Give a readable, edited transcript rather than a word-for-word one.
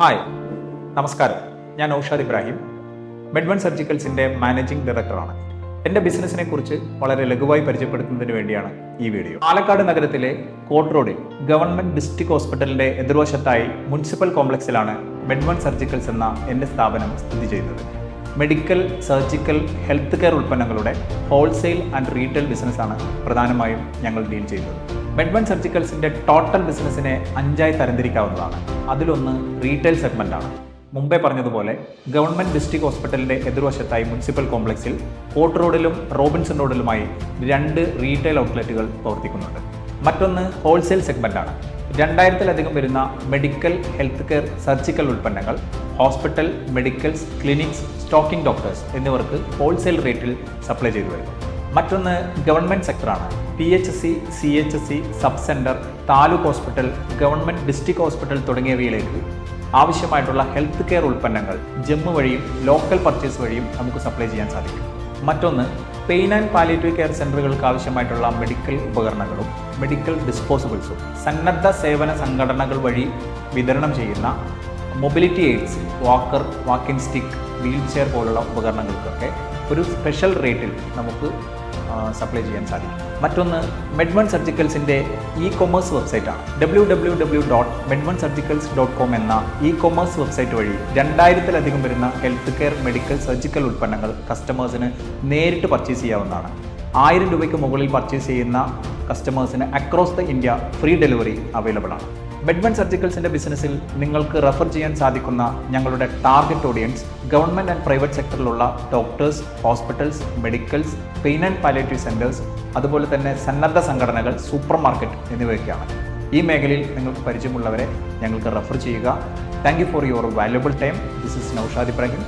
Hi, നമസ്കാരം. ഞാൻ Aushad Ibrahim, മെഡ്വൺ സർജിക്കൽസിൻ്റെ managing ഡയറക്ടറാണ്. എൻ്റെ ബിസിനസ്സിനെ കുറിച്ച് വളരെ ലഘുവായി പരിചയപ്പെടുത്തുന്നതിന് വേണ്ടിയാണ് ഈ വീഡിയോ. പാലക്കാട് നഗരത്തിലെ കോട്ട് റോഡിൽ ഗവൺമെൻറ് ഡിസ്ട്രിക്ട് ഹോസ്പിറ്റലിൻ്റെ എതിർവശത്തായി മുനിസിപ്പൽ കോംപ്ലക്സിലാണ് മെഡ്വൺ സർജിക്കൽസ് എന്ന എൻ്റെ സ്ഥാപനം സ്ഥിതി ചെയ്യുന്നത്. മെഡിക്കൽ, സർജിക്കൽ, ഹെൽത്ത് കെയർ ഉൽപ്പന്നങ്ങളുടെ ഹോൾസെയിൽ ആൻഡ് റീറ്റെയിൽ ബിസിനസ്സാണ് പ്രധാനമായും ഞങ്ങൾ ഡീൽ ചെയ്യുന്നത്. മെഡ്വൺ സർജിക്കൽസിൻ്റെ ടോട്ടൽ ബിസിനസ്സിനെ 5ആയി തരംതിരിക്കാവുന്നതാണ്. അതിലൊന്ന് റീറ്റെയിൽ സെഗ്മെൻ്റാണ്. മുമ്പേ പറഞ്ഞതുപോലെ ഗവൺമെൻറ് ഡിസ്ട്രിക്ട് ഹോസ്പിറ്റലിൻ്റെ എതിർവശത്തായി മുനിസിപ്പൽ കോംപ്ലക്സിൽ കോട്ട് റോഡിലും റോബിൻസൺ റോഡിലുമായി 2 റീറ്റെയിൽ ഔട്ട്ലെറ്റുകൾ പ്രവർത്തിക്കുന്നുണ്ട്. മറ്റൊന്ന് ഹോൾസെയിൽ സെഗ്മെൻ്റാണ്. 2000-ലധികം വരുന്ന മെഡിക്കൽ, ഹെൽത്ത് കെയർ, സർജിക്കൽ ഉൽപ്പന്നങ്ങൾ hospital, medicals, clinics, stocking doctors എന്നിവർക്ക് ഹോൾസെയിൽ റേറ്റിൽ സപ്ലൈ ചെയ്തു വരുന്നു. മറ്റൊന്ന് government സെക്ടറാണ്. PHC, CHC, sub centre, taluk hospital, government district hospital തുടങ്ങിയവയിലേക്ക് ആവശ്യമായിട്ടുള്ള ഹെൽത്ത് കെയർ ഉൽപ്പന്നങ്ങൾ ജമ്മു വഴിയും ലോക്കൽ പർച്ചേസ് വഴിയും നമുക്ക് സപ്ലൈ ചെയ്യാൻ സാധിക്കും. മറ്റൊന്ന് പെയിൻ ആൻഡ് പാലിയേറ്റീവ് കെയർ സെൻ്ററുകൾക്ക് ആവശ്യമായിട്ടുള്ള മെഡിക്കൽ ഉപകരണങ്ങളും മെഡിക്കൽ ഡിസ്പോസിബിൾസും സന്നദ്ധ സേവന സംഘടനകൾ വഴി വിതരണം ചെയ്യുന്ന mobility AIDS, walker, walking stick, wheel chair പോലുള്ള ഉപകരണങ്ങൾക്കൊക്കെ ഒരു സ്പെഷ്യൽ റേറ്റിൽ നമുക്ക് സപ്ലൈ ചെയ്യാൻ സാധിക്കും. മറ്റൊന്ന് മെഡ്വൺ സർജിക്കൽസിൻ്റെ ഇ-കൊമേഴ്സ് വെബ്സൈറ്റാണ്. www.medvansurgicals.com എന്ന ഇ-കൊമേഴ്സ് വെബ്സൈറ്റ് വഴി 2000-ലധികം വരുന്ന ഹെൽത്ത് കെയർ, മെഡിക്കൽ, സർജിക്കൽ ഉൽപ്പന്നങ്ങൾ കസ്റ്റമേഴ്സിന് നേരിട്ട് പർച്ചേസ് ചെയ്യാവുന്നതാണ്. 1000 രൂപയ്ക്ക് മുകളിൽ പർച്ചേസ് ചെയ്യുന്ന കസ്റ്റമേഴ്സിന് across the India free delivery available ആണ്. മെഡ്വൺ സർജിക്കൽസിൻ്റെ ബിസിനസ്സിൽ നിങ്ങൾക്ക് റെഫർ ചെയ്യാൻ സാധിക്കുന്ന ഞങ്ങളുടെ target audience government and private സെക്ടറിലുള്ള doctors, hospitals, medicals, pain and palliative centres, അതുപോലെ തന്നെ സന്നദ്ധ സംഘടനകൾ, സൂപ്പർ മാർക്കറ്റ് എന്നിവയൊക്കെയാണ്. ഈ മേഖലയിൽ നിങ്ങൾക്ക് പരിചയമുള്ളവരെ ഞങ്ങൾക്ക് റെഫർ ചെയ്യുക. Thank you for your valuable time. This is Aushad Ibrahim.